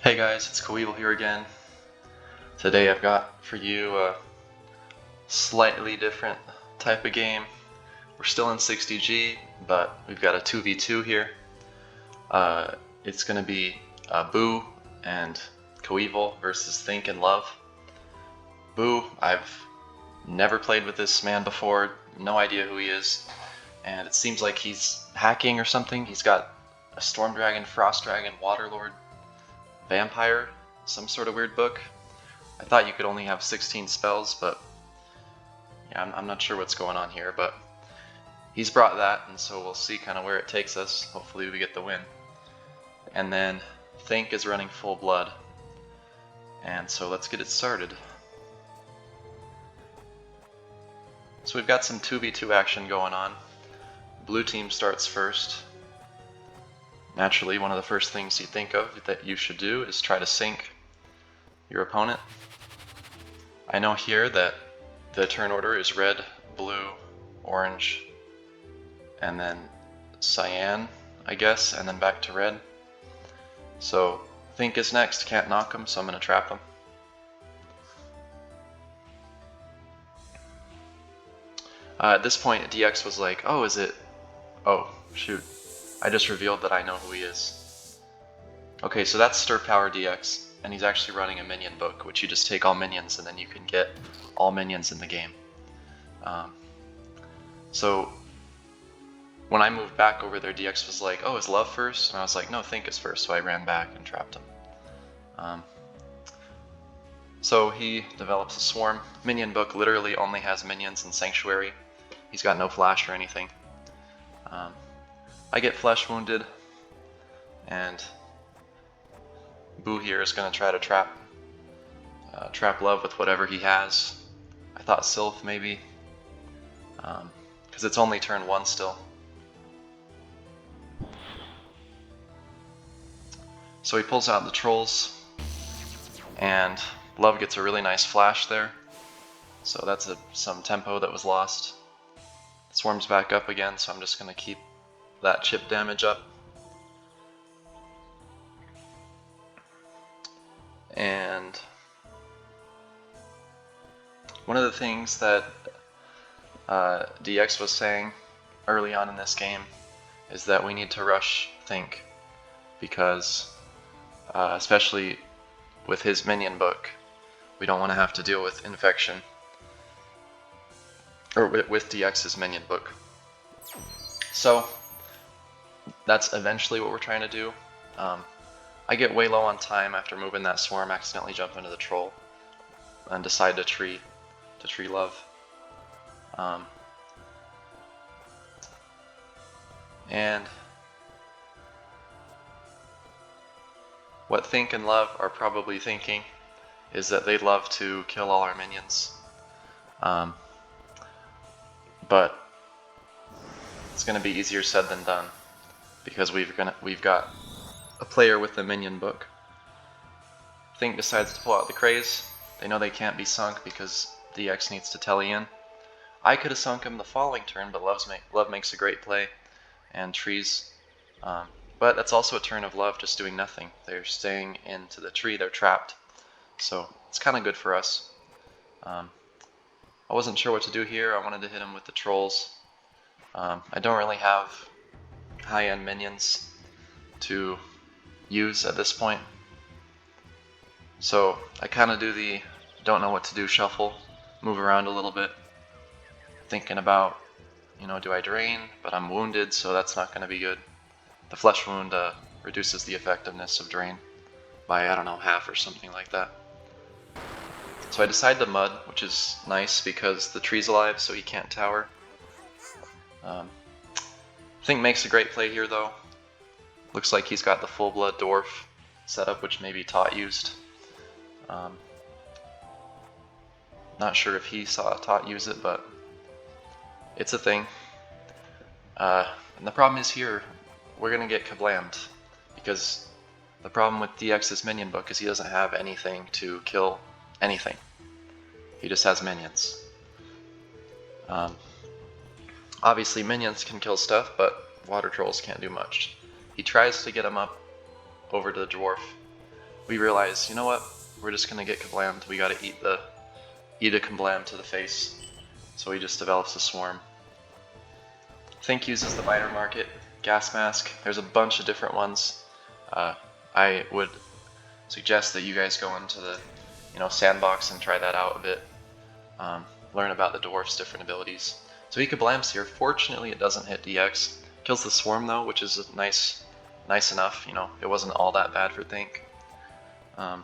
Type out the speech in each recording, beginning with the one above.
Hey guys, it's Coeval here again. Today I've got for you a slightly different type of game. We're still in 60G, but we've got a 2v2 here. It's going to be Boo and Coeval versus Think and Love. Boo, I've never played with this man before, no idea who he is, and it seems like he's hacking or something. He's got a Storm Dragon, Frost Dragon, Waterlord, Vampire, some sort of weird book. I thought you could only have 16 spells, but yeah, I'm not sure what's going on here, but he's brought that, and so we'll see kind of where it takes us. Hopefully we get the win. And then Think is running full blood, and so let's get it started. So we've got some 2v2 action going on. Blue team starts first. Naturally, one of the first things you think of that you should do is try to sync your opponent. I know here that the turn order is red, blue, orange, and then cyan, I guess, and then back to red. So Think is next, can't knock him, so I'm going to trap him. At this point, DX was like, oh, is it... Oh, shoot. I just revealed that I know who he is. Okay, so that's Stir Power DX, and he's actually running a Minion book, which you just take all minions and then you can get all minions in the game. So when I moved back over there, DX was like, oh, is Love first? And I was like, no, Think is first, so I ran back and trapped him. So he develops a Swarm. Minion book literally only has minions and Sanctuary. He's got no flash or anything. I get flesh wounded, and Boo here is going to try to trap Love with whatever he has. I thought Sylph maybe, because it's only turn 1 still. So he pulls out the Trolls, and Love gets a really nice flash there. So that's some tempo that was lost. Swarm's back up again, so I'm just going to keep that chip damage up. And one of the things that DX was saying early on in this game is that we need to rush Think, because especially with his minion book, we don't want to have to deal with infection, or with DX's minion book. So that's eventually what we're trying to do. I get way low on time after moving that Swarm, accidentally jump into the Troll, and decide to tree Love. And what Think and Love are probably thinking is that they'd love to kill all our minions. But it's going to be easier said than done, because we've got a player with the Minion book. Think decides to pull out the Craze. They know they can't be sunk because DX needs to telly in. I could have sunk him the following turn, but Love makes a great play and trees. But that's also a turn of Love just doing nothing. They're staying into the tree, they're trapped. So it's kind of good for us. I wasn't sure what to do here. I wanted to hit him with the Trolls. I don't really have high-end minions to use at this point, so I kind of do the don't know what to do shuffle, move around a little bit, thinking about, do I drain? But I'm wounded, so that's not going to be good. The flesh wound reduces the effectiveness of drain by, I don't know, half or something like that. So I decide to mud, which is nice because the tree's alive, so he can't tower. Think makes a great play here though. Looks like he's got the full blood dwarf setup, which maybe Tot used. Not sure if he saw Tot use it, but it's a thing. And the problem is here, we're gonna get kablammed, because the problem with DX's minion book is he doesn't have anything to kill anything. He just has minions. Obviously minions can kill stuff, but water trolls can't do much. He tries to get him up over to the dwarf, we realize, you know what, we're just gonna get kablammed. We gotta eat a kablam to the face. So he just develops a swarm. Think uses the miner market, gas mask. There's a bunch of different ones. I would suggest that you guys go into the sandbox and try that out a bit. Learn about the dwarf's different abilities. So he kablams here. Fortunately, it doesn't hit DX. Kills the swarm though, which is nice enough. It wasn't all that bad for Think. Now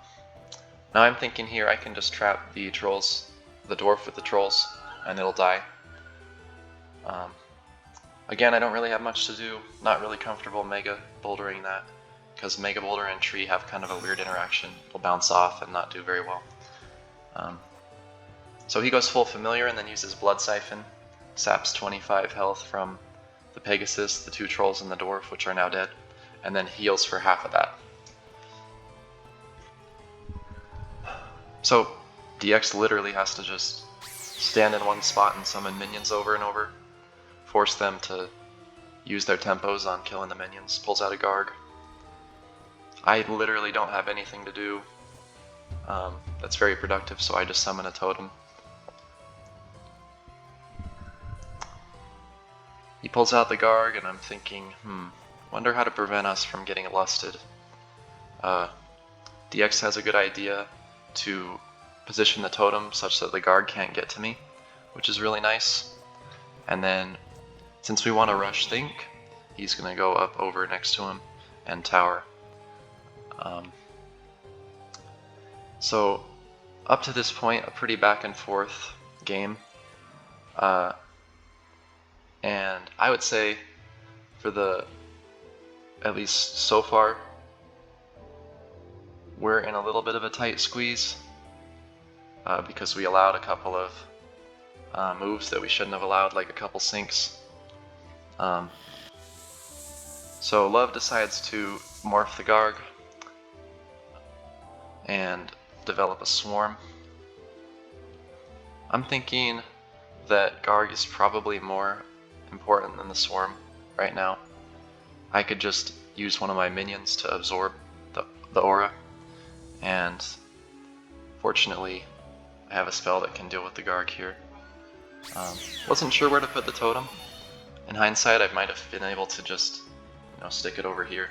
I'm thinking here I can just trap the trolls, the dwarf with the trolls, and it'll die. Again, I don't really have much to do. Not really comfortable mega bouldering that, because mega boulder and tree have kind of a weird interaction. It'll bounce off and not do very well. So he goes full familiar and then uses blood siphon, saps 25 health from the Pegasus, the 2 trolls, and the dwarf, which are now dead, and then heals for half of that. So DX literally has to just stand in one spot and summon minions over and over, force them to use their tempos on killing the minions, pulls out a Garg. I literally don't have anything to do that's very productive, so I just summon a totem. He pulls out the Garg, and I'm thinking, wonder how to prevent us from getting lusted. DX has a good idea to position the totem such that the Garg can't get to me, which is really nice. And then, since we want to rush Think, he's going to go up over next to him and tower. So, up to this point, a pretty back and forth game. And I would say, at least so far, we're in a little bit of a tight squeeze because we allowed a couple of moves that we shouldn't have allowed, like a couple sinks. So Love decides to morph the Garg and develop a swarm. I'm thinking that Garg is probably more important than the swarm right now. I could just use one of my minions to absorb the aura, and fortunately I have a spell that can deal with the Garg here. Wasn't sure where to put the totem. In hindsight, I might have been able to just stick it over here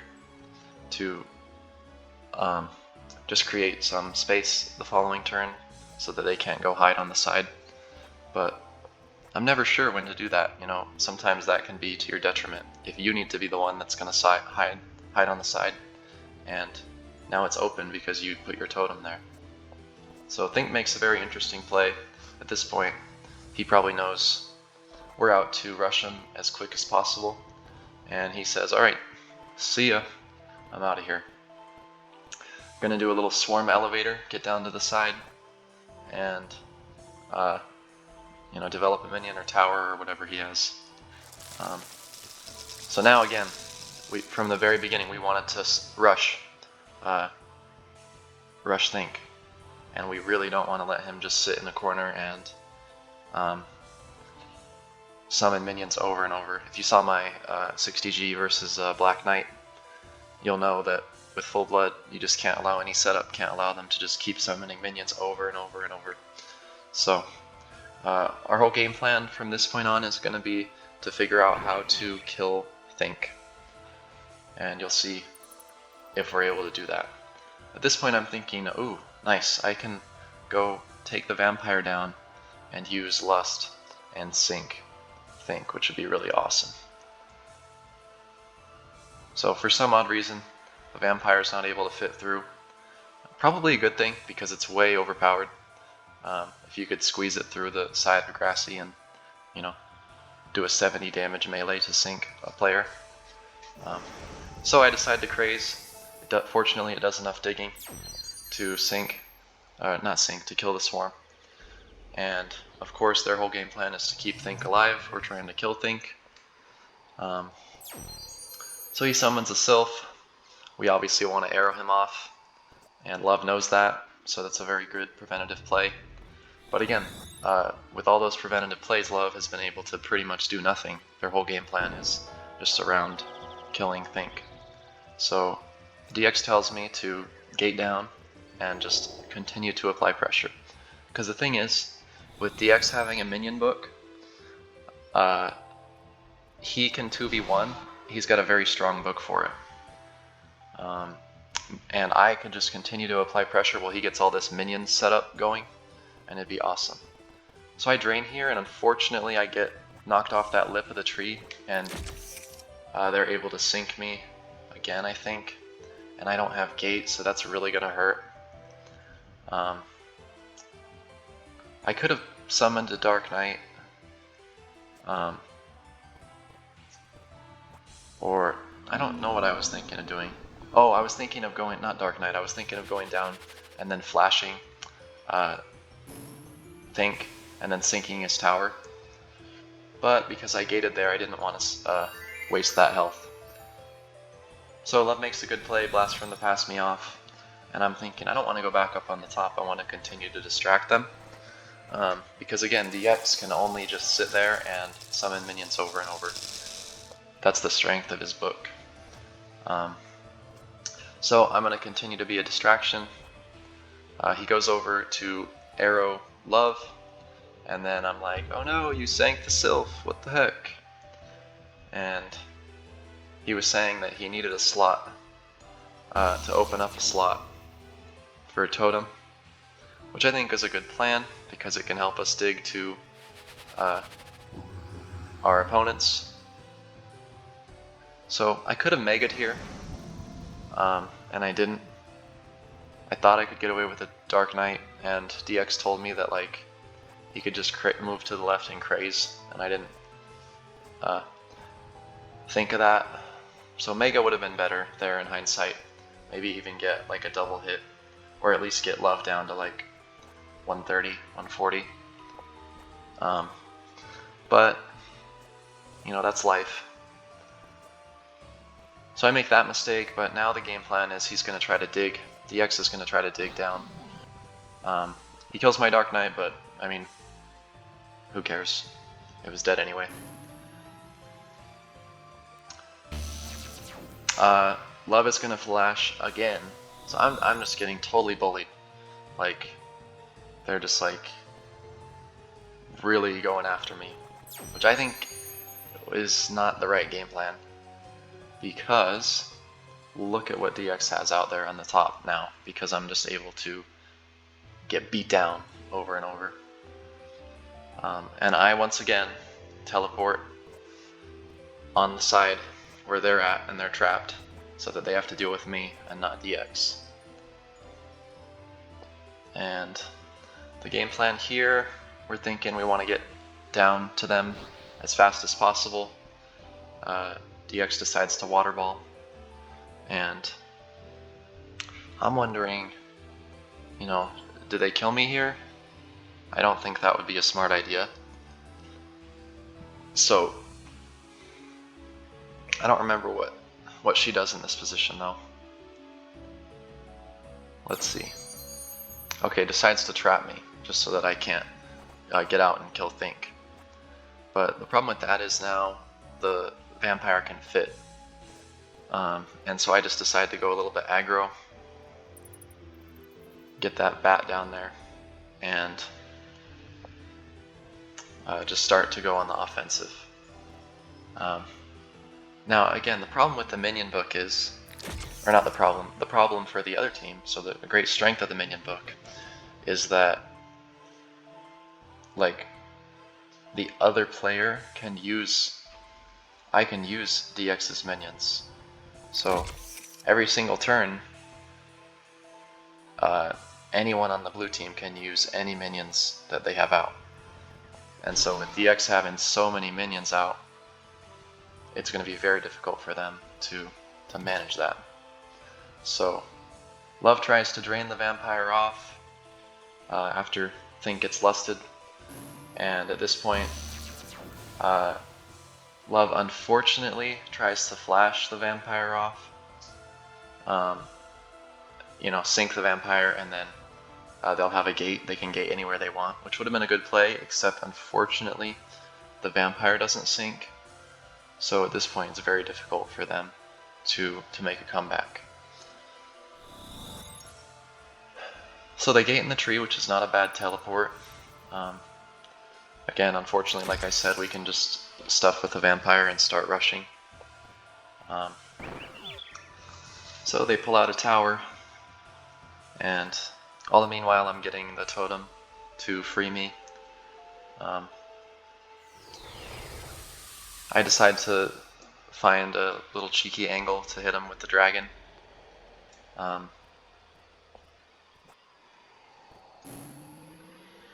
to just create some space the following turn so that they can't go hide on the side. But I'm never sure when to do that. Sometimes that can be to your detriment if you need to be the one that's going to hide on the side, and now it's open because you put your totem there. So Think makes a very interesting play. At this point, he probably knows we're out to rush him as quick as possible, and he says, alright, see ya, I'm out of here. I'm gonna do a little swarm elevator, get down to the side, and develop a minion or tower or whatever he has. So now again, from the very beginning we wanted to rush Think, and we really don't want to let him just sit in the corner and summon minions over and over. If you saw my 60G versus Black Knight, you'll know that with Full Blood you just can't allow any setup, can't allow them to just keep summoning minions over and over and over. So our whole game plan from this point on is going to be to figure out how to kill Think, and you'll see if we're able to do that. At this point I'm thinking, ooh, nice, I can go take the vampire down and use Lust and sink Think, which would be really awesome. So for some odd reason, the vampire is not able to fit through. Probably a good thing, because it's way overpowered. If you could squeeze it through the side of Grassy and, do a 70 damage melee to sink a player. So I decided to craze. Fortunately, it does enough digging to to kill the swarm. And of course, their whole game plan is to keep Think alive. We're trying to kill Think. So he summons a Sylph. We obviously want to arrow him off, and Love knows that, so that's a very good preventative play. But again, with all those preventative plays, Love has been able to pretty much do nothing. Their whole game plan is just around killing Think. So DX tells me to gate down, and just continue to apply pressure. Because the thing is, with DX having a minion book, he can 2v1. He's got a very strong book for it. And I could just continue to apply pressure while he gets all this minion setup going, and it'd be awesome. So I drain here, and unfortunately I get knocked off that lip of the tree, and they're able to sink me again, I think. And I don't have gate, so that's really gonna hurt. I could have summoned a Dark Knight, or I don't know what I was thinking of doing. Oh, I was thinking of going, not Dark Knight, I was thinking of going down and then flashing Think, and then sinking his tower. But because I gated there, I didn't want to waste that health. So Love makes a good play, Blast from the pass me off, and I'm thinking I don't want to go back up on the top, I want to continue to distract them. Because again, DX can only just sit there and summon minions over and over. That's the strength of his book. So I'm going to continue to be a distraction. He goes over to arrow Love, and then I'm like, oh no, you sank the Sylph, what the heck? And he was saying that he needed a slot, to open up a slot for a totem, which I think is a good plan, because it can help us dig to our opponents. So I could have Mega'd here, and I didn't. I thought I could get away with a Dark Knight, and DX told me that like he could just move to the left and craze, and I didn't think of that. So Mega would have been better there in hindsight. Maybe even get like a double hit, or at least get Love down to like 130, 140. But you know, that's life. So I make that mistake, but now the game plan is he's going to try to dig. DX is going to try to dig down. He kills my Dark Knight, but I mean, who cares? It was dead anyway. Love is going to flash again, so I'm just getting totally bullied. Like, they're just like really going after me, which I think is not the right game plan. Because look at what DX has out there on the top now, because I'm just able to get beat down over and over. And I once again teleport on the side where they're at, and they're trapped, so that they have to deal with me and not DX. And the game plan here, we're thinking we want to get down to them as fast as possible. DX decides to water ball, and I'm wondering, you know, do they kill me here? I don't think that would be a smart idea. So I don't remember what she does in this position though. Let's see. Okay, decides to trap me just so that I can't get out and kill Think. But the problem with that is now the vampire can fit, and so I just decided to go a little bit aggro, get that bat down there, and just start to go on the offensive. Now again, the problem with the minion book is, or not the problem for the other team, so the great strength of the minion book is that like the other player can use, I can use DX's minions. So every single turn, anyone on the blue team can use any minions that they have out. And so with DX having so many minions out, it's going to be very difficult for them to manage that. So Love tries to drain the vampire off after Think gets lusted, and at this point Love unfortunately tries to flash the vampire off, you know, sink the vampire, and then they'll have a gate. They can gate anywhere they want, which would have been a good play, except unfortunately the vampire doesn't sink. So at this point it's very difficult for them to make a comeback. So they gate in the tree, which is not a bad teleport. Again, unfortunately, like I said, we can just stuff with the vampire and start rushing. So they pull out a tower, and all the meanwhile I'm getting the totem to free me. I decide to find a little cheeky angle to hit him with the dragon.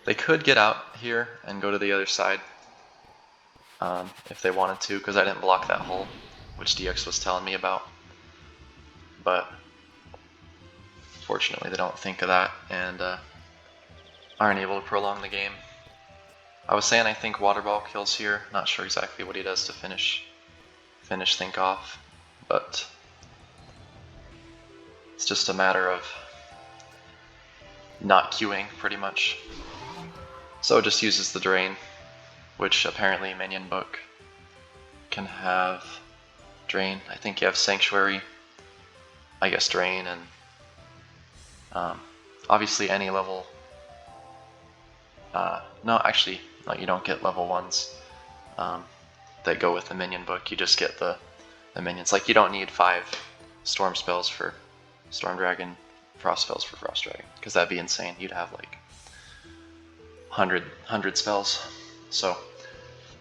They could get out here and go to the other side if they wanted to, because I didn't block that hole, which DX was telling me about. But fortunately they don't think of that and aren't able to prolong the game. I was saying I think Water Ball kills here, not sure exactly what he does to finish Think off, but it's just a matter of not queuing pretty much. So it just uses the Drain, which apparently Minion Book can have Drain. I think you have Sanctuary, I guess Drain, and obviously any level. No, actually, no, you don't get level 1s that go with the Minion Book. You just get the minions. Like, you don't need 5 Storm spells for Storm Dragon, Frost spells for Frost Dragon, because that'd be insane. You'd have like 100 spells. So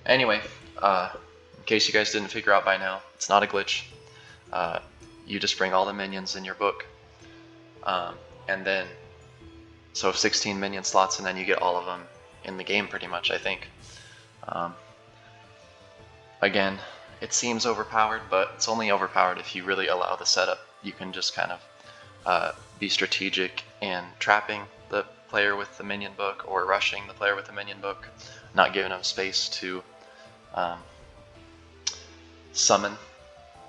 anyway, in case you guys didn't figure out by now, it's not a glitch. You just bring all the minions in your book, and then so 16 minion slots, and then you get all of them in the game pretty much, I think. Again, it seems overpowered, but it's only overpowered if you really allow the setup. You can just kind of be strategic in trapping the player with the minion book or rushing the player with the minion book, not giving them space to summon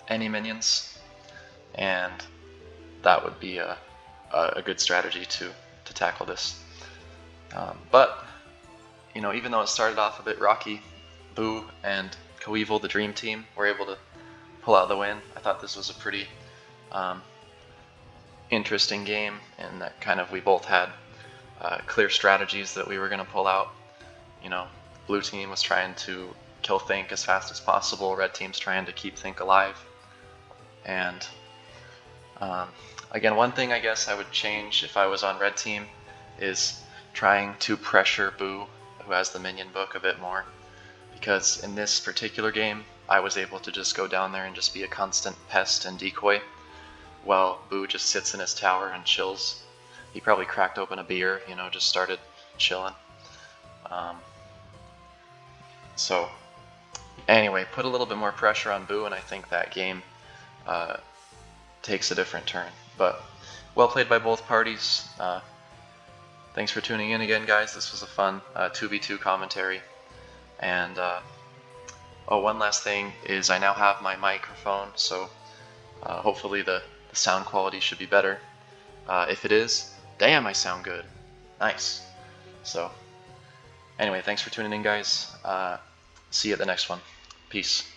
any minions, and that would be a good strategy to tackle this. But you know, even though it started off a bit rocky, Boo and Coeval, the Dream Team, were able to pull out the win. I thought this was a pretty interesting game, and that kind of we both had clear strategies that we were going to pull out. You know, Blue Team was trying to kill Think as fast as possible. Red Team's trying to keep Think alive. And again, one thing I guess I would change if I was on Red Team is trying to pressure Boo, who has the minion book, a bit more. Because in this particular game, I was able to just go down there and just be a constant pest and decoy, while Boo just sits in his tower and chills. He probably cracked open a beer, you know, just started chilling. So anyway, put a little bit more pressure on Boo, and I think that game takes a different turn. But well played by both parties. Thanks for tuning in again, guys. This was a fun 2v2 commentary. And oh, one last thing is I now have my microphone, so hopefully the sound quality should be better. If it is, damn, I sound good. Nice. So anyway, thanks for tuning in, guys. See you at the next one. Peace.